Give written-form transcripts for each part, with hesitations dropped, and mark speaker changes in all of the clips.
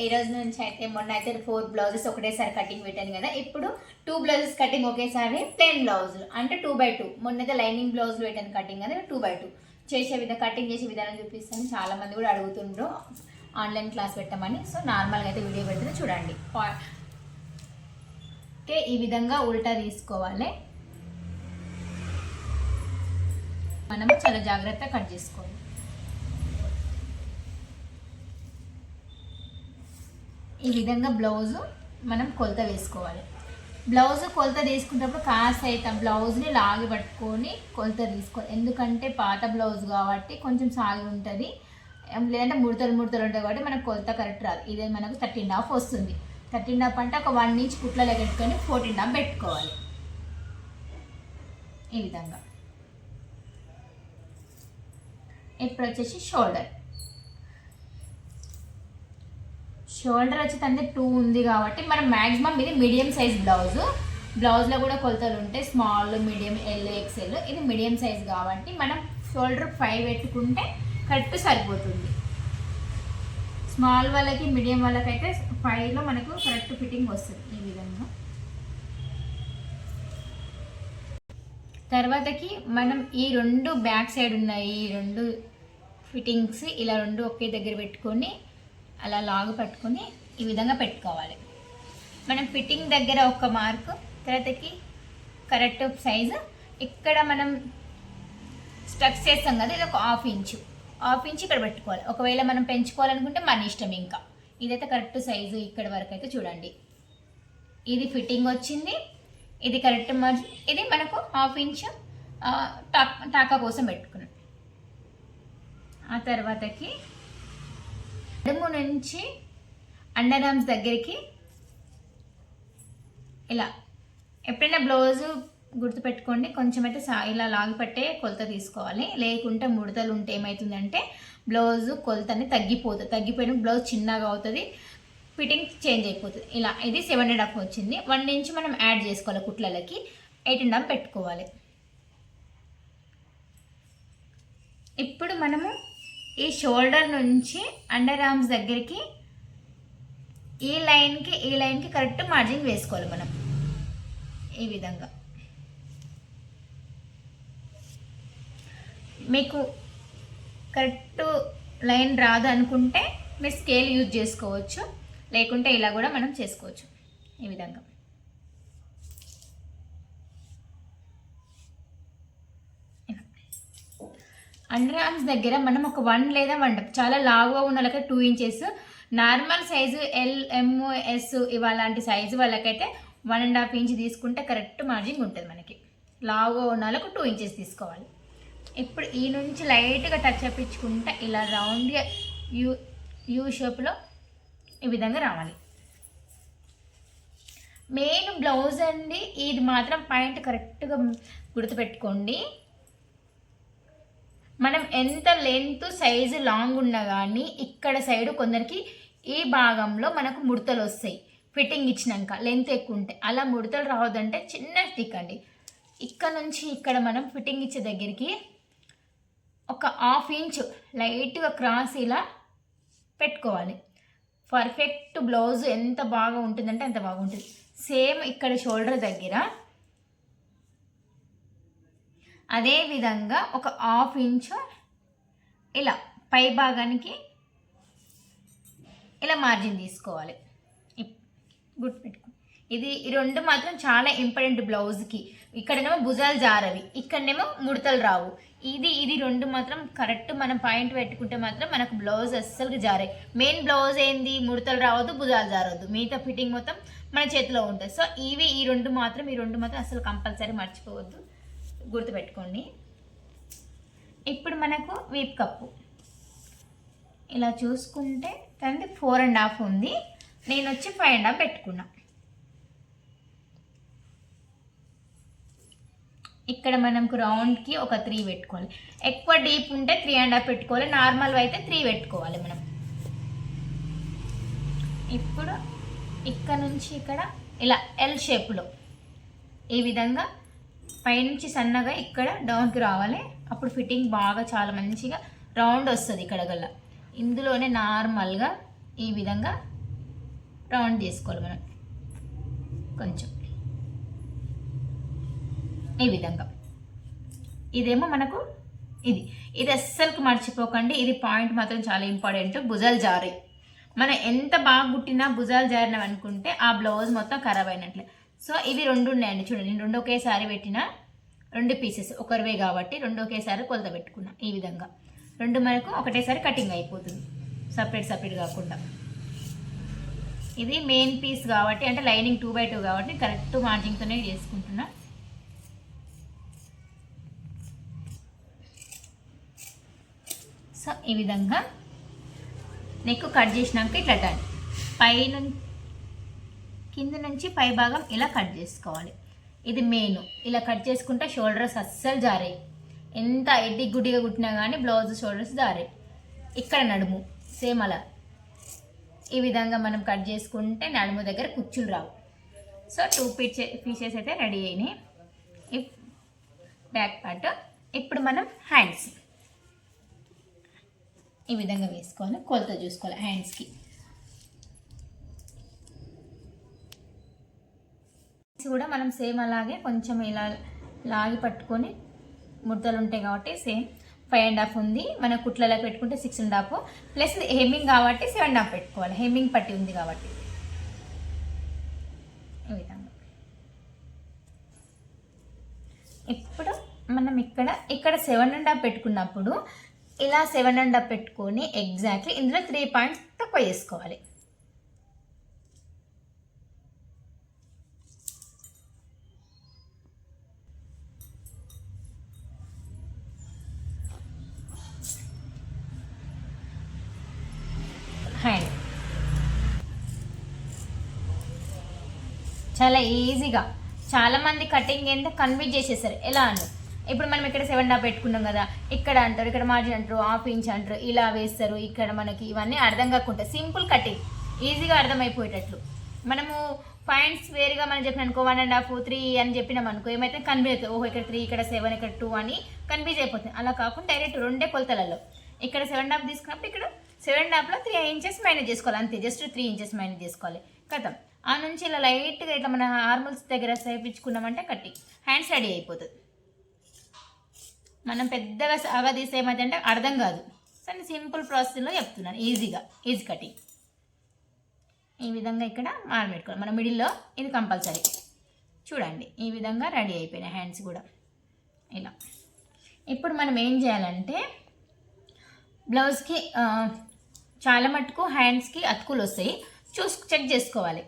Speaker 1: ఈ రోజు నుంచి అయితే మొన్న అయితే 4 బ్లౌజెస్ ఒకటేసారి కటింగ్ పెట్టాను కదా. ఇప్పుడు 2 బ్లౌజెస్ కటింగ్ ఒకేసారి ప్లెయిన్ బ్లౌజులు అంటే 2x2. మొన్నైతే లైనింగ్ బ్లౌజులు పెట్టాను కటింగ్ కదా, 2x2 కటింగ్ చేసే విధానం చూపిస్తాను. చాలా మంది కూడా అడుగుతుండ్రు ఆన్లైన్ క్లాస్ పెట్టమని. సో నార్మల్గా అయితే వీడియో పెడుతున్నా చూడండి. ఓకే, ఈ విధంగా ఉల్టా తీసుకోవాలి. మనము చాలా జాగ్రత్తగా కట్ చేసుకోవాలి. ఈ విధంగా బ్లౌజు మనం కొలత వేసుకోవాలి. బ్లౌజు కొలత తీసుకున్నప్పుడు కాస్త అయితే బ్లౌజ్ని లాగి పట్టుకొని కొలత తీసుకోవాలి. ఎందుకంటే పాత బ్లౌజ్ కాబట్టి కొంచెం సాగి ఉంటుంది, లేదంటే ముడతలు ఉంటాయి కాబట్టి మనకు కొలత కరెక్ట్ రాదు. ఇదే మనకు 13.5 వస్తుంది. 13.5 అంటే ఒక 1 ఇంచ్ కుట్లలో పెట్టుకొని 14.5 పెట్టుకోవాలి. ఈ విధంగా. ఇప్పుడు వచ్చేసి షోల్డర్ వచ్చి తండ్రి 2 ఉంది కాబట్టి మనం మ్యాక్సిమం ఇది మీడియం సైజ్ బ్లౌజ్లో కూడా కొలతలు ఉంటాయి. Small, medium, L, XL. ఇది మీడియం సైజ్ కాబట్టి మనం షోల్డర్ 5 పెట్టుకుంటే కరెక్ట్ సరిపోతుంది. స్మాల్ వాళ్ళకి, మీడియం వాళ్ళకైతే 5లో మనకు కరెక్ట్ ఫిట్టింగ్ వస్తుంది. ఈ విధంగా తర్వాతకి మనం ఈ 2 బ్యాక్ సైడ్ ఉన్నాయి, ఈ 2 ఫిట్టింగ్స్ ఇలా 2 ఒకే దగ్గర పెట్టుకొని అలా లాగు పట్టుకొని ఈ విధంగా పెట్టుకోవాలి. మనం ఫిట్టింగ్ దగ్గర ఒక మార్కు, తర్వాతకి కరెక్ట్ సైజు. ఇక్కడ మనం స్ట్రక్స్ చేస్తాం కదా, ఇది ఒక హాఫ్ ఇంచ్ ఇక్కడ పెట్టుకోవాలి. ఒకవేళ మనం పెంచుకోవాలనుకుంటే మన ఇష్టం. ఇంకా ఇదైతే కరెక్ట్ సైజు. ఇక్కడ వరకు అయితే చూడండి, ఇది ఫిట్టింగ్ వచ్చింది, ఇది కరెక్ట్ మార్జిన్. ఇది మనకు హాఫ్ ఇంచ్ టాకా కోసం పెట్టుకున్నాం. ఆ తర్వాతకి నడుము నుంచి అండర్ ఆర్మ్స్ దగ్గరికి ఇలా ఎప్పుడైనా బ్లౌజు గుర్తుపెట్టుకోండి, కొంచెం అయితే ఇలా లాగి పట్టే కొలత తీసుకోవాలి. లేకుంటే ముడతలు ఉంటే ఏమవుతుందంటే బ్లౌజు కొలతని తగ్గిపోయిన బ్లౌజ్ చిన్నగా అవుతుంది, ఫిట్టింగ్ చేంజ్ అయిపోతుంది. ఇలా ఇది 7.5 వచ్చింది. 1 ఇంచ్ మనం యాడ్ చేసుకోవాలి కుట్లలకి. 8.5 పెట్టుకోవాలి. ఇప్పుడు మనము ఈ షోల్డర్ నుంచి అండర్ ఆర్మ్స్ దగ్గరికి ఈ లైన్కి కరెక్ట్ మార్జిన్ వేసుకోవాలి మనం. ఈ విధంగా మీకు కరెక్ట్ లైన్ రాదు అనుకుంటే మీరు స్కేల్ యూజ్ చేసుకోవచ్చు, లేకుంటే ఇలా కూడా మనం చేసుకోవచ్చు. ఈ విధంగా అండర్ ఆర్మ్స్ దగ్గర మనం ఒక 1 లేదా 1 చాలా లావుగా ఉన్న వాళ్ళకి 2 ఇంచెస్, నార్మల్ సైజు ఎల్, ఎమ్, ఎస్ ఇలాంటి సైజు వాళ్ళకైతే 1.5 ఇంచ్ తీసుకుంటే కరెక్ట్ మార్జిన్ ఉంటుంది మనకి. లావుగా ఉన్న వాళ్ళకు 2 ఇంచెస్ తీసుకోవాలి. ఇప్పుడు ఈ నుంచి లైట్గా టచ్ అప్పించుకుంటే ఇలా రౌండ్గా యూ షేప్లో ఈ విధంగా రావాలి. మెయిన్ బ్లౌజ్ అండి, ఇది మాత్రం పాయింట్ కరెక్ట్గా గుర్తుపెట్టుకోండి. మనం ఎంత లెంత్ సైజు లాంగ్ ఉన్నా కానీ ఇక్కడ సైడు కొందరికి ఈ భాగంలో మనకు ముడతలు వస్తాయి. ఫిట్టింగ్ ఇచ్చినాక లెంత్ ఎక్కువ ఉంటే అలా ముడతలు రావద్దంటే చిన్న స్టిక్ అండి. ఇక్కడ నుంచి ఇక్కడ మనం ఫిట్టింగ్ ఇచ్చే దగ్గరికి ఒక హాఫ్ ఇంచ్ లైట్గా క్రాస్ ఇలా పెట్టుకోవాలి. పర్ఫెక్ట్ బ్లౌజ్ ఎంత బాగా ఉంటుందంటే అంత బాగుంటుంది. సేమ్ ఇక్కడ షోల్డర్ దగ్గర అదే విధంగా ఒక హాఫ్ ఇంచ్ ఇలా పై భాగానికి ఇలా మార్జిన్ తీసుకోవాలి. గుర్తుపెట్టుకో, ఇది 2 మాత్రం చాలా ఇంపార్టెంట్ బ్లౌజ్కి. ఇక్కడనేమో భుజాలు జారవి, ఇక్కడనేమో ముడతలు రావు. ఇది 2 మాత్రం కరెక్ట్ మనం పాయింట్ పెట్టుకుంటే మాత్రం మనకు బ్లౌజ్ అస్సలు జారే. మెయిన్ బ్లౌజ్ ఏంది, ముడతలు రావద్దు, భుజాలు జారవద్దు, మిగతా ఫిట్టింగ్ మొత్తం మన చేతిలో ఉంటుంది. సో ఈ 2 మాత్రం అసలు కంపల్సరీ మర్చిపోవద్దు, గుర్తుపెట్టుకోండి. ఇప్పుడు మనకు వీప్ కప్పు ఇలా చూసుకుంటే తండ్రి 4.5 ఉంది, నేను వచ్చి 5.5 పెట్టుకున్నా. ఇక్కడ మనకు రౌండ్కి ఒక 3 పెట్టుకోవాలి. ఎక్కువ డీప్ ఉంటే 3.5 పెట్టుకోవాలి, నార్మల్ అయితే 3 పెట్టుకోవాలి మనం. ఇప్పుడు ఇక్కడ నుంచి ఇక్కడ ఇలా ఎల్ షేప్లో ఈ విధంగా పైనుంచి సన్నగా ఇక్కడ డౌన్కి రావాలి. అప్పుడు ఫిట్టింగ్ బాగా చాలా మంచిగా రౌండ్ వస్తుంది. ఇక్కడ గల్ల ఇందులోనే నార్మల్గా ఈ విధంగా రౌండ్ చేసుకోవాలి మనం కొంచెం ఈ విధంగా. ఇదేమో మనకు ఇది అస్సలు మర్చిపోకండి, ఇది పాయింట్ మాత్రం చాలా ఇంపార్టెంట్. భుజాలు జారే, మనం ఎంత బాగా కుట్టినా భుజాలు జారినాం అనుకుంటే ఆ బ్లౌజ్ మొత్తం ఖరాబ్ అయినట్లే. సో ఇవి 2 ఉన్నాయండి చూడండి, నేను 2 ఒకేసారి పెట్టిన 2 పీసెస్ ఒకరివే కాబట్టి 2 ఒకేసారి కొలత పెట్టుకున్నా. ఈ విధంగా 2 మనకు ఒకటేసారి కటింగ్ అయిపోతుంది, సపరేట్ కాకుండా. ఇది మెయిన్ పీస్ కాబట్టి, అంటే లైనింగ్ 2x2 కాబట్టి కరెక్ట్ మార్జింగ్తోనే చేసుకుంటున్నా. సో ఈ విధంగా నెక్ కట్ చేసినాక ఇట్లా కింద నుంచి పై భాగం ఇలా కట్ చేసుకోవాలి. ఇది మెయిన్, ఇలా కట్ చేసుకుంటే షోల్డర్స్ అస్సలు జారాయి. ఎంత ఎడ్డి గుడ్డిగా కుట్టినా కానీ బ్లౌజ్ షోల్డర్స్ జారాయి. ఇక్కడ నడుము సేమ్ అలా ఈ విధంగా మనం కట్ చేసుకుంటే నడుము దగ్గర కుచ్చులు రావు. సో 2 పీసెస్ అయితే రెడీ అయినాయి. Back part. ఇప్పుడు మనం హ్యాండ్స్ ఈ విధంగా వేసుకోవాలి, కొలత చూసుకోవాలి హ్యాండ్స్కి. కూడా మనం సేమ్ అలాగే కొంచెం ఇలా లాగి పట్టుకొని, ముడతలు ఉంటాయి కాబట్టి సేమ్ 5.5 ఉంది. మన కుట్లలోకి పెట్టుకుంటే 6.5 ప్లస్ హెమ్మింగ్ కాబట్టి 7.5 పెట్టుకోవాలి. హెమ్మింగ్ పట్టి ఉంది కాబట్టి ఈ విధంగా. ఇప్పుడు మనం ఇక్కడ 7.5 పెట్టుకున్నప్పుడు ఇలా 7.5 పెట్టుకొని ఎగ్జాక్ట్లీ ఇందులో 3 పాయింట్స్ తక్కువ చేసుకోవాలి. హ్యాండ్ చాలా ఈజీగా, చాలామంది కటింగ్ ఏంటో కన్ఫ్యూజ్ చేసేసారు. ఎలా అని ఇప్పుడు మనం ఇక్కడ 7.5 పెట్టుకున్నాం కదా, ఇక్కడ అంటారు, ఇక్కడ మార్జిన్ అంటారు, 1/2 ఇంచ్ అంటారు, ఇలా వేస్తారు. ఇక్కడ మనకి ఇవన్నీ అర్థం కాకుండా సింపుల్ కటింగ్ ఈజీగా అర్థమైపోయేటట్లు మనము పాయింట్స్ వేరుగా మనం చెప్పిన అనుకో 1.5 3 అని చెప్పినాం అనుకో, ఏమైతే కన్ఫ్యూజ్ అవుతుంది. ఓహో ఇక్కడ 3 ఇక్కడ 7 ఇక్కడ 2 అని కన్ఫ్యూజ్ అయిపోతుంది. అలా కాకుండా డైరెక్ట్ 2 కొలతలలో ఇక్కడ 7.5 తీసుకున్నప్పుడు ఇక్కడ 7.5లో 3 ఇంచెస్ మైనస్ చేసుకోవాలి, అంతే. జస్ట్ 3 ఇంచెస్ మైనస్ చేసుకోవాలి కదా. ఆ నుంచి ఇలా లైట్గా ఇట్లా మన హార్మోన్స్ దగ్గర సేపించుకున్నామంటే కటింగ్ హ్యాండ్స్ రెడీ అయిపోతుంది. మనం పెద్దగా సాగా తీసేయమంటే అర్థం కాదు. సో నేను సింపుల్ ప్రాసెస్లో చెప్తున్నాను, ఈజీ కటింగ్. ఈ విధంగా ఇక్కడ మార్క్ పెట్టుకోవాలి. మన మిడిల్లో ఇది కంపల్సరీ. చూడండి ఈ విధంగా రెడీ అయిపోయినాయి హ్యాండ్స్ కూడా ఇలా. ఇప్పుడు మనం ఏం చేయాలంటే బ్లౌజ్కి చాలా మటుకు హ్యాండ్స్కి అతుకులు వస్తాయి, చెక్ చేసుకోవాలి.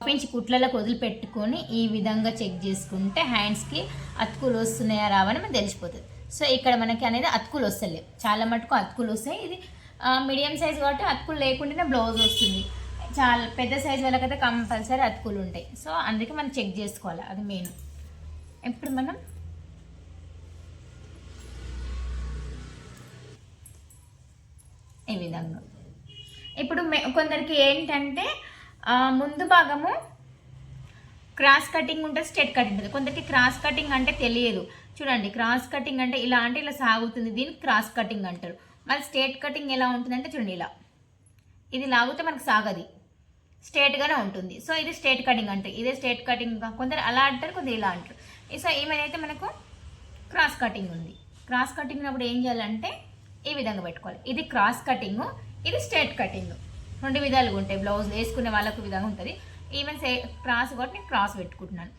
Speaker 1: పెంచి కుట్లలకు వదిలిపెట్టుకొని ఈ విధంగా చెక్ చేసుకుంటే హ్యాండ్స్కి అతుకులు వస్తున్నాయా రావని మనకు తెలిసిపోతుంది. సో ఇక్కడ మనకి అనేది అతుకులు వస్తలేవు, చాలా మటుకు అతుకులు వస్తాయి. ఇది మీడియం సైజ్ కాబట్టి అతుకులు లేకుండానే బ్లౌజ్ వస్తుంది. చాలా పెద్ద సైజ్ వాళ్ళకైతే కంపల్సరీ అతుకులు ఉంటాయి. సో అందుకే మనం చెక్ చేసుకోవాలి, అది మెయిన్. ఇప్పుడు మనం ఈ విధంగా ఇప్పుడు కొందరికి ఏంటంటే ముందు భాగము క్రాస్ కటింగ్ ఉంటుంది, స్ట్రెయిట్ కటింగ్ ఉంటుంది. కొందరికి క్రాస్ కటింగ్ అంటే తెలియదు. చూడండి క్రాస్ కటింగ్ అంటే ఇలా అంటే ఇలా సాగుతుంది, దీనికి క్రాస్ కటింగ్ అంటారు. మరి స్ట్రెయిట్ కటింగ్ ఎలా ఉంటుందంటే చూడండి ఇలా, ఇది లాగితే మనకు సాగది, స్ట్రెయిట్గానే ఉంటుంది. సో ఇది స్ట్రెయిట్ కటింగ్ అంటే, ఇదే స్ట్రెయిట్ కటింగ్. కొందరు అలా అంటారు, కొందరు ఇలా అంటారు. సో ఏమైతే మనకు క్రాస్ కటింగ్ ఉంది. క్రాస్ కటింగ్ అప్పుడు ఏం చేయాలంటే ఈ విధంగా పెట్టుకోవాలి. ఇది క్రాస్ కటింగ్, ఇది స్ట్రెయిట్ కటింగ్, 2 విధాలుగా ఉంటాయి. బ్లౌజ్ వేసుకునే వాళ్ళకు విధంగా ఉంటుంది. ఈవెన్ క్రాస్ కాబట్టి నేను క్రాస్ పెట్టుకుంటున్నాను.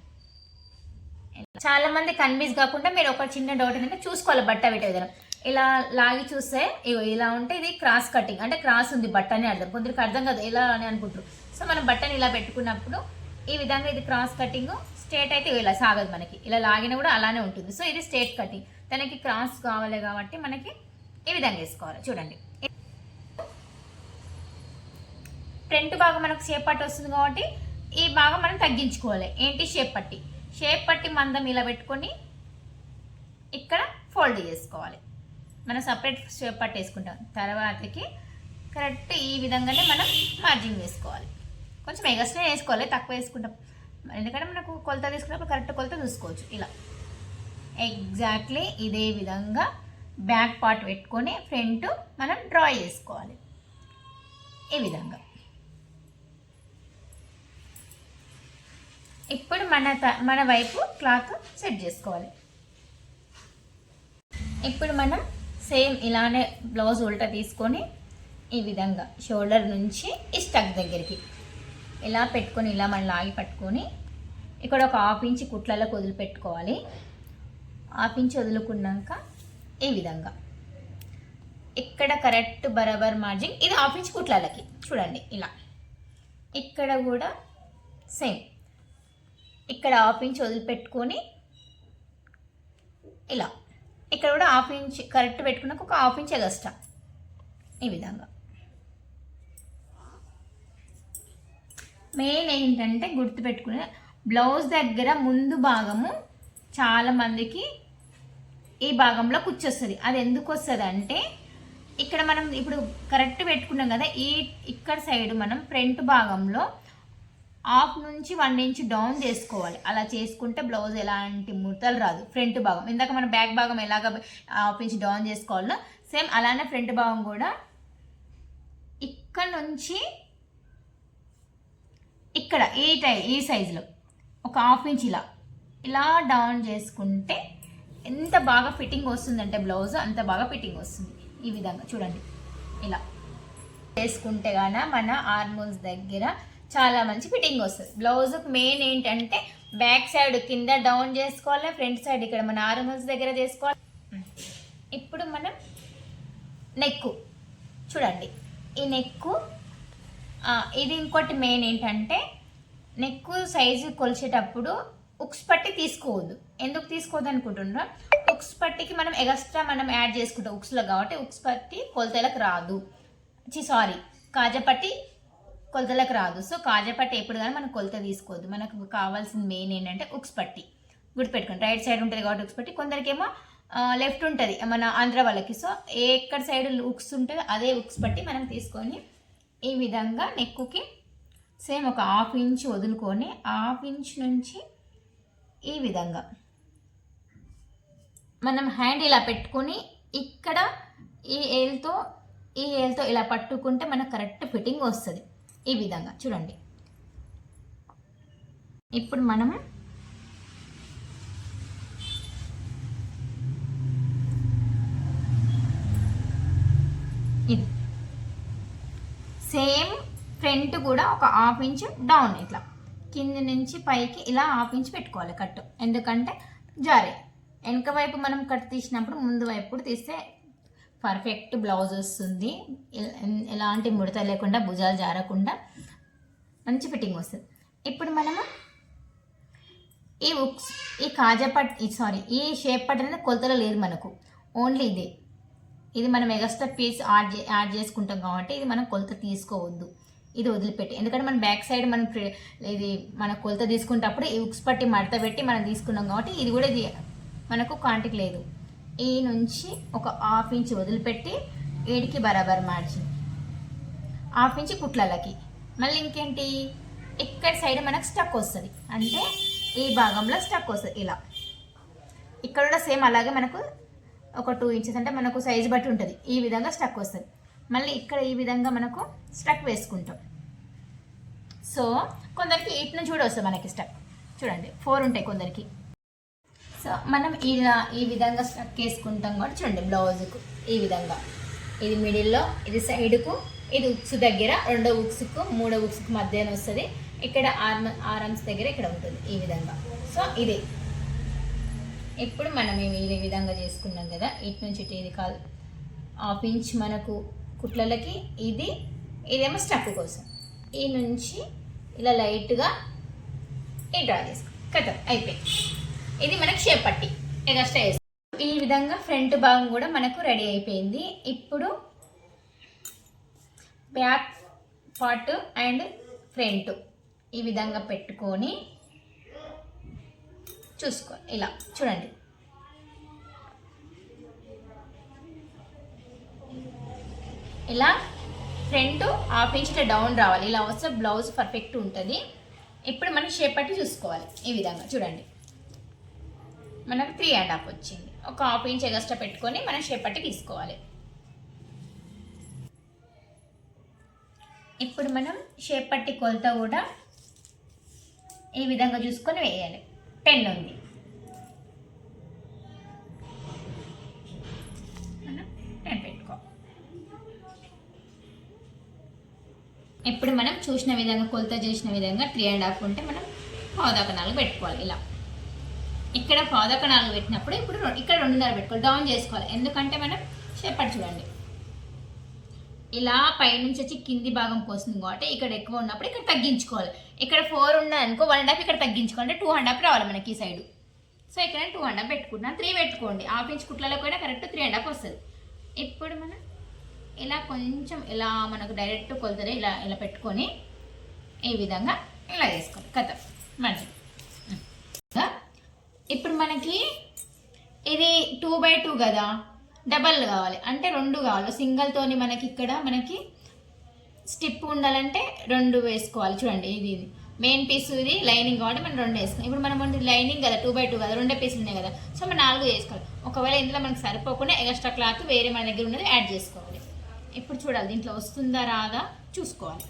Speaker 1: చాలా మంది కన్ఫ్యూజ్ కాకుండా మీరు ఒక చిన్న డౌట్ ఏంటంటే చూసుకోవాలి బట్ట పెట్టే విధానం. ఇలా లాగి చూస్తే ఇలా ఉంటే ఇది క్రాస్ కటింగ్ అంటే క్రాస్ ఉంది బట్ట అని అర్థం. కొందరికి అర్థం కాదు ఎలా అని అనుకుంటారు. సో మనం బట్టని ఇలా పెట్టుకున్నప్పుడు ఈ విధంగా ఇది క్రాస్ కటింగ్. స్ట్రేట్ అయితే ఇలా సాగదు మనకి, ఇలా లాగిన కూడా అలానే ఉంటుంది. సో ఇది స్ట్రేట్ కటింగ్. తనకి క్రాస్ కావాలి కాబట్టి మనకి ఈ విధంగా వేసుకోవాలి. చూడండి ఫ్రంట్ భాగం మనకు షేప్ పట్టి వస్తుంది కాబట్టి ఈ భాగం మనం తగ్గించుకోవాలి. ఏంటి షేప్ పట్టి మందం ఇలా పెట్టుకొని ఇక్కడ ఫోల్డ్ చేసుకోవాలి. మనం సపరేట్ షేప్ పట్టి వేసుకుంటాం. తర్వాతకి కరెక్ట్ ఈ విధంగానే మనం మార్జింగ్ వేసుకోవాలి. కొంచెం ఎగస్ట్రా వేసుకోవాలి, తక్కువ వేసుకుంటాం ఎందుకంటే మనకు కొలత తీసుకున్నప్పుడు కరెక్ట్ కొలత చూసుకోవచ్చు. ఇలా ఎగ్జాక్ట్లీ ఇదే విధంగా బ్యాక్ పార్ట్ పెట్టుకొని ఫ్రంట్ మనం డ్రా చేసుకోవాలి. ఈ విధంగా. ఇప్పుడు మన వైపు క్లాత్ సెట్ చేసుకోవాలి. ఇప్పుడు మనం సేమ్ ఇలానే బ్లౌజ్ ఉల్టా తీసుకొని ఈ విధంగా షోల్డర్ నుంచి ఈ స్టక్ దగ్గరికి ఇలా పెట్టుకొని ఇలా మనం లాగి పట్టుకొని ఇక్కడ ఒక 1/2 ఇంచ్ కుట్లలకు వదిలిపెట్టుకోవాలి. 1/2 ఇంచ్ వదులుకున్నాక ఈ విధంగా ఇక్కడ కరెక్ట్ బరాబర్ మార్జిన్, ఇది 1/2 ఇంచ్ కుట్లలకి చూడండి. ఇలా ఇక్కడ కూడా సేమ్ ఇక్కడ 1/2 ఇంచ్ వదిలిపెట్టుకొని ఇలా ఇక్కడ కూడా 1/2 ఇంచ్ కరెక్ట్ పెట్టుకున్నాక ఒక 1/2 ఇంచ్ ఎగస్ట్రా ఈ విధంగా. మెయిన్ ఏంటంటే గుర్తుపెట్టుకునే బ్లౌజ్ దగ్గర ముందు భాగము చాలామందికి ఈ భాగంలో కుచ్చొస్తుంది. అది ఎందుకు వస్తుంది అంటే ఇక్కడ మనం ఇప్పుడు కరెక్ట్ పెట్టుకున్నాం కదా, ఇక్కడ సైడ్ మనం ఫ్రంట్ భాగంలో 1/2 నుంచి 1 ఇంచ్ డౌన్ చేసుకోవాలి. అలా చేసుకుంటే బ్లౌజ్ ఎలాంటి ముడతలు రాదు. ఫ్రంట్ భాగం ఇందాక మన బ్యాక్ భాగం ఎలాగ 1/2 ఇంచ్ డౌన్ చేసుకోవాలో సేమ్ అలానే ఫ్రంట్ భాగం కూడా ఇక్కడ నుంచి ఇక్కడ ఈ సైజులో ఒక 1/2 ఇంచ్ ఇలా డౌన్ చేసుకుంటే ఎంత బాగా ఫిట్టింగ్ వస్తుందంటే బ్లౌజ్ అంత బాగా ఫిట్టింగ్ వస్తుంది. ఈ విధంగా చూడండి ఇలా చేసుకుంటే గాన మన ఆర్మోల్స్ దగ్గర చాలా మంచి ఫిట్టింగ్ వస్తుంది. బ్లౌజ్కి మెయిన్ ఏంటంటే బ్యాక్ సైడ్ కింద డౌన్ చేసుకోవాలి, ఫ్రంట్ సైడ్ ఇక్కడ మన ఆర్మోల్స్ దగ్గర చేసుకోవాలి. ఇప్పుడు మనం నెక్కు చూడండి, ఈ నెక్కు ఇది ఇంకోటి మెయిన్ ఏంటంటే నెక్కు సైజు కొలిచేటప్పుడు ఉక్స్ పట్టి తీసుకోవద్దు. ఎందుకు తీసుకోవద్దు అనుకుంటున్నా, ఉక్స్ పట్టికి మనం ఎక్స్ట్రా మనం యాడ్ చేసుకుంటాం ఉక్స్లో కాబట్టి ఉక్స్ పట్టి కొలతలకు రాదు. సారీ, కాజపట్టి కొలతలకు రాదు. సో కాజపట్టి ఎప్పుడు కానీ మనం కొలత తీసుకోవద్దు. మనకు కావాల్సిన మెయిన్ ఏంటంటే ఉక్స్ పట్టి గుర్తుపెట్టుకోండి. రైట్ సైడ్ ఉంటుంది కాబట్టి ఉక్స్ పట్టి, కొందరికేమో లెఫ్ట్ ఉంటుంది మన ఆంధ్ర వాళ్ళకి. సో ఎక్కడ సైడ్ ఉక్స్ ఉంటుందో అదే ఉక్స్ పట్టి మనం తీసుకొని ఈ విధంగా నెక్కుకి సేమ్ ఒక 1/2 ఇంచ్ వదులుకొని 1/2 ఇంచ్ నుంచి ఈ విధంగా మనం హ్యాండ్ ఇలా పెట్టుకొని ఇక్కడ ఈ ఏల్తో ఇలా పట్టుకుంటే మనకు కరెక్ట్ ఫిట్టింగ్ వస్తుంది. ఈ విధంగా చూడండి. ఇప్పుడు మనం ఇది సేమ్ ఫ్రంట్ కూడా ఒక 1/2 ఇంచ్ డౌన్ ఇట్లా కింద నుంచి పైకి ఇలా 1/2 ఇంచ్ పెట్టుకోవాలి కట్టు. ఎందుకంటే జారే వెనక వైపు మనం కట్ తీసినప్పుడు ముందు వైపు తీస్తే పర్ఫెక్ట్ బ్లౌజ్ వస్తుంది. ఎలాంటి ముడత లేకుండా భుజాలు జారకుండా మంచి ఫిట్టింగ్ వస్తుంది. ఇప్పుడు మనము ఈ ఈ షేప్ పట్ అనేది కొలతలో లేదు మనకు, ఓన్లీ ఇది మనం ఎక్స్ట్రా పీస్ యాడ్ చేసుకుంటాం కాబట్టి ఇది మనం కొలత తీసుకోవద్దు. ఇది వదిలిపెట్టి, ఎందుకంటే మన బ్యాక్ సైడ్ మనం మన కొలత తీసుకునేటప్పుడు ఈ ఉక్స్ పట్టి మడత పెట్టి మనం తీసుకున్నాం కాబట్టి ఇది కూడా మనకు కాంటికి లేదు. ఈ నుంచి ఒక 1/2 ఇంచ్ వదిలిపెట్టి ఏడికి బరాబర్ మార్జిన్ 1/2 ఇంచ్ కుట్లలకి. మళ్ళీ ఇంకేంటి ఇక్కడ సైడ్ మనకు స్టక్ వస్తుంది, అంటే ఈ భాగంలో స్టక్ వస్తుంది. ఇలా ఇక్కడ కూడా సేమ్ అలాగే మనకు ఒక 2 ఇంచెస్ అంటే మనకు సైజు బట్టి ఉంటుంది. ఈ విధంగా స్టక్ వస్తుంది. మళ్ళీ ఇక్కడ ఈ విధంగా మనకు స్టక్ వేసుకుంటాం. సో కొందరికి ఇటు నుంచి కూడా వస్తుంది మనకి స్టక్. చూడండి 4 ఉంటాయి కొందరికి. సో మనం ఈ విధంగా స్టక్ వేసుకుంటాం కూడా. చూడండి బ్లౌజ్కు ఈ విధంగా ఇది మిడిల్లో, ఇది సైడ్కు, ఇది ఉక్స్ దగ్గర, 2వ ఉక్స్కు 3వ ఉక్స్కు మధ్యన వస్తుంది. ఇక్కడ ఆర్మ్స్ దగ్గర ఇక్కడ ఉంటుంది ఈ విధంగా. సో ఇది ఇప్పుడు మనం ఈ విధంగా చేసుకున్నాం కదా, ఇటు నుంచి ఇది కాదు 1/2 ఇంచ్ మనకు కుట్లలకి, ఇదేమో స్టక్ కోసం. ఈ నుంచి ఇలా లైట్గా డ్రా చేసుకో కథ అయిపోయి. ఇది మనకు షేప్ పట్టి ఎక్స్ట్రా వేస్తాం. ఈ విధంగా ఫ్రంట్ భాగం కూడా మనకు రెడీ అయిపోయింది. ఇప్పుడు బ్యాక్ పార్ట్ అండ్ ఫ్రంట్ ఈ విధంగా పెట్టుకొని చూసుకో. ఇలా చూడండి, ఇలా ఫ్రంట్ 1/2 ఇంచ్ డౌన్ రావాలి. ఇలా వస్తే బ్లౌజ్ పర్ఫెక్ట్ ఉంటుంది. ఇప్పుడు మనం షేప్ పట్టి చూసుకోవాలి. ఈ విధంగా చూడండి, మనకు 3.5 వచ్చింది. ఒక 1/2 ఇంచ్ ఎక్స్ట్రా పెట్టుకొని మనం షేప్ పట్టి తీసుకోవాలి. ఇప్పుడు మనం షేప్ పట్టి కొలత కూడా ఈ విధంగా చూసుకొని వేయాలి. 10 ఉంది, మనం 10 పెట్టుకో. ఇప్పుడు మనం చూసిన విధంగా కొలత చేసిన విధంగా 3.5 ఉంటే మనం 4.5 పెట్టుకోవాలి. ఇలా ఇక్కడ 4.5 పెట్టినప్పుడు ఇప్పుడు ఇక్కడ 2.5 పెట్టుకోవాలి. డౌన్ చేసుకోవాలి, ఎందుకంటే మనం షేప్ పట్టి చూడండి ఇలా పైనుంచి వచ్చి కింది భాగం పోస్తుంది కాబట్టి ఇక్కడ ఎక్కువ ఉన్నప్పుడు ఇక్కడ తగ్గించుకోవాలి. ఇక్కడ 4 ఉన్నది అనుకో 1.5 ఇక్కడ తగ్గించుకోవాలి, 2.5 రావాలి మనకి ఈ సైడు. సో ఇక్కడ 2.5 పెట్టుకుంటున్నాను. 3 పెట్టుకోండి, హాఫ్ ఇంచ్ కుట్లలో కూడా కరెక్ట్ 3.5 వస్తుంది. ఇప్పుడు మనం ఇలా కొంచెం ఇలా మనకు డైరెక్ట్ కొలుతుంది ఇలా ఇలా పెట్టుకొని ఈ విధంగా ఇలా వేసుకోవాలి. కథ మంచిగా. ఇప్పుడు మనకి ఇది 2x2 కదా, డబల్ కావాలి అంటే 2 కావాలి. సింగిల్తోని మనకి ఇక్కడ మనకి స్టిప్ ఉండాలంటే 2 వేసుకోవాలి. చూడండి ఇది మెయిన్ పీస్, ఇది లైనింగ్ కాబట్టి మనం 2 వేసుకోవాలి. ఇప్పుడు మనం లైనింగ్ కదా 2x2 కదా, 2 పీసులు ఉన్నాయి కదా, సో మనం 4 వేసుకోవాలి. ఒకవేళ ఇందులో మనకు సరిపోకుండా ఎక్స్ట్రా క్లాత్ వేరే మన దగ్గర ఉన్నది యాడ్ చేసుకోవాలి. ఇప్పుడు చూడాలి దీంట్లో వస్తుందా రాదా చూసుకోవాలి.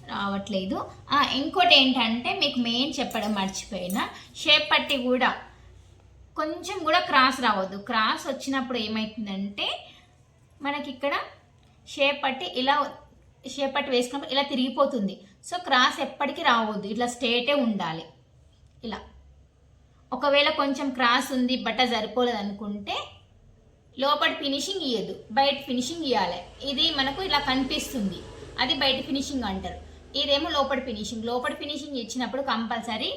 Speaker 1: రావట్లేదు. ఇంకోటి ఏంటంటే మీకు మెయిన్ చెప్పడం మర్చిపోయినా, షేప్ పట్టి కూడా కొంచెం కూడా క్రాస్ రావద్దు. క్రాస్ వచ్చినప్పుడు ఏమవుతుందంటే మనకి ఇక్కడ షేప్ పట్టి ఇలా షేప్ పట్టి వేసుకున్నప్పుడు ఇలా తిరిగిపోతుంది. సో క్రాస్ ఎప్పటికీ రావద్దు, ఇట్లా స్ట్రేటే ఉండాలి. ఇలా ఒకవేళ కొంచెం క్రాస్ ఉంది బట్ట సరిపోలేదు అనుకుంటే లోపల ఫినిషింగ్ ఇవ్వద్దు, బయట ఫినిషింగ్ ఇవ్వాలి. ఇది మనకు ఇలా కనిపిస్తుంది, అది బయట ఫినిషింగ్ అంటారు. ఇదేమో లోపల ఫినిషింగ్. లోపల ఫినిషింగ్ ఇచ్చినప్పుడు కంపల్సరీ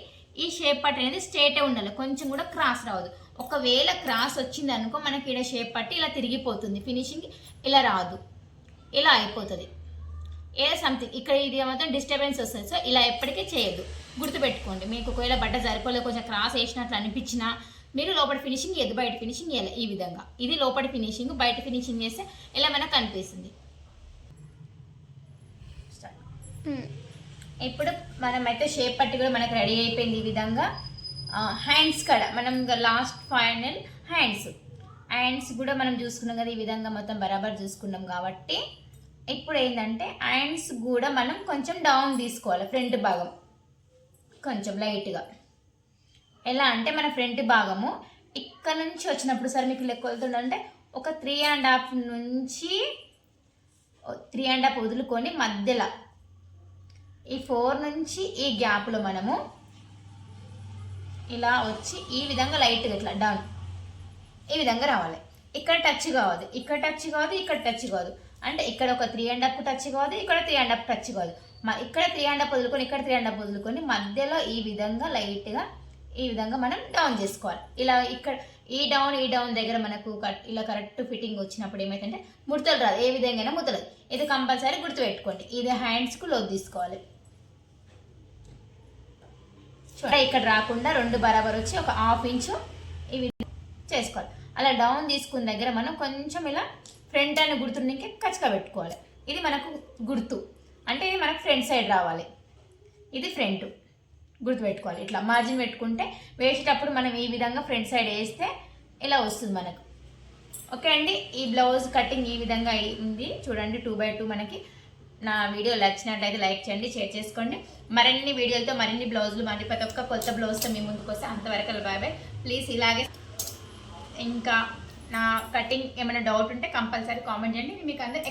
Speaker 1: ఈ షేప్ పట్టి అనేది స్ట్రేటే ఉండాలి, కొంచెం కూడా క్రాస్ రావద్దు. ఒకవేళ క్రాస్ వచ్చింది అనుకో మనకి ఇక్కడ షేప్ పట్టి ఇలా తిరిగిపోతుంది, ఫినిషింగ్ ఇలా రాదు, ఇలా అయిపోతుంది. ఏదో సంథింగ్ ఇక్కడ ఇది మాత్రం డిస్టర్బెన్స్ వస్తుంది. సో ఇలా ఎప్పటికీ చేయొద్దు, గుర్తుపెట్టుకోండి. మీకు ఒకవేళ బట్ట సరిపోలేదు కొంచెం క్రాస్ వేసినట్లు అనిపించినా మీరు లోపల ఫినిషింగ్ ఇవ్వద్దు, బయట ఫినిషింగ్ ఇవ్వాలి. ఈ విధంగా ఇది లోపల ఫినిషింగ్, బయట ఫినిషింగ్ చేస్తే ఇలా మనకు కనిపిస్తుంది. ఇప్పుడు మనమైతే షేప్ పట్టి కూడా మనకు రెడీ అయిపోయింది. ఈ విధంగా హ్యాండ్స్ కూడా మనం లాస్ట్ ఫైనల్ హ్యాండ్స్ కూడా మనం చూసుకున్నాం కదా, ఈ విధంగా మొత్తం బరాబర్ చూసుకున్నాం కాబట్టి ఇప్పుడు ఏంటంటే హ్యాండ్స్ కూడా మనం కొంచెం డౌన్ తీసుకోవాలి. ఫ్రంట్ భాగం కొంచెం లైట్గా ఎలా అంటే మన ఫ్రంట్ భాగము ఇక్కడ నుంచి వచ్చినప్పుడు సార్ మీకు లెక్క వెళ్తుందంటే ఒక 3.5 నుంచి 3.5 వదులుకొని మధ్యలో ఈ 4 నుంచి ఈ గ్యాప్లో మనము ఇలా వచ్చి ఈ విధంగా లైట్గా ఇట్లా డౌన్ ఈ విధంగా రావాలి. ఇక్కడ టచ్ కావద్దు, ఇక్కడ టచ్ కావద్దు, ఇక్కడ టచ్ కావద్దు. అంటే ఇక్కడ ఒక 3.5 టచ్ కావద్దు, ఇక్కడ 3.5 టచ్ కావద్దు. ఇక్కడ 3.5 వదులుకొని ఇక్కడ 3.5 వదులుకొని మధ్యలో ఈ విధంగా లైట్గా ఈ విధంగా మనం డౌన్ చేసుకోవాలి. ఇలా ఇక్కడ ఈ డౌన్ దగ్గర మనకు ఇలా కరెక్ట్ ఫిట్టింగ్ వచ్చినప్పుడు ఏమైతుందంటే ముడతలు రాదు, ఏ విధంగా ముడతలు. ఇది కంపల్సరీ గుర్తుపెట్టుకోండి. ఇది హ్యాండ్స్కు లోతు తీసుకోవాలి. ఇక్కడ రాకుండా 2 బరాబర్ వచ్చి ఒక 1/2 ఇంచు ఈ విధంగా చేసుకోవాలి. అలా డౌన్ తీసుకున్న దగ్గర మనం కొంచెం ఇలా ఫ్రంట్ అని గుర్తుండకే కచ్చగా పెట్టుకోవాలి. ఇది మనకు గుర్తు అంటే ఇది మనకు ఫ్రంట్ సైడ్ రావాలి, ఇది ఫ్రంట్ గుర్తుపెట్టుకోవాలి. ఇట్లా మార్జిన్ పెట్టుకుంటే వేసేటప్పుడు మనం ఈ విధంగా ఫ్రంట్ సైడ్ వేస్తే ఇలా వస్తుంది మనకు. ఓకే అండి, ఈ బ్లౌజ్ కటింగ్ ఈ విధంగా ఉంది చూడండి. 2x2 మనకి. నా వీడియో నచ్చినట్లయితే లైక్ చేయండి, షేర్ చేసుకోండి. మరిన్ని వీడియోలతో మరిన్ని బ్లౌజులు మరి ప్రతి ఒక్క కొత్త బ్లౌజ్తో మీ ముందుకు వస్తే అంతవరకు బాయ్. ప్లీజ్ ఇలాగే ఇంకా నా కటింగ్ ఏమైనా డౌట్ ఉంటే కంపల్సరీ కామెంట్ చేయండి, మీకు అందరూ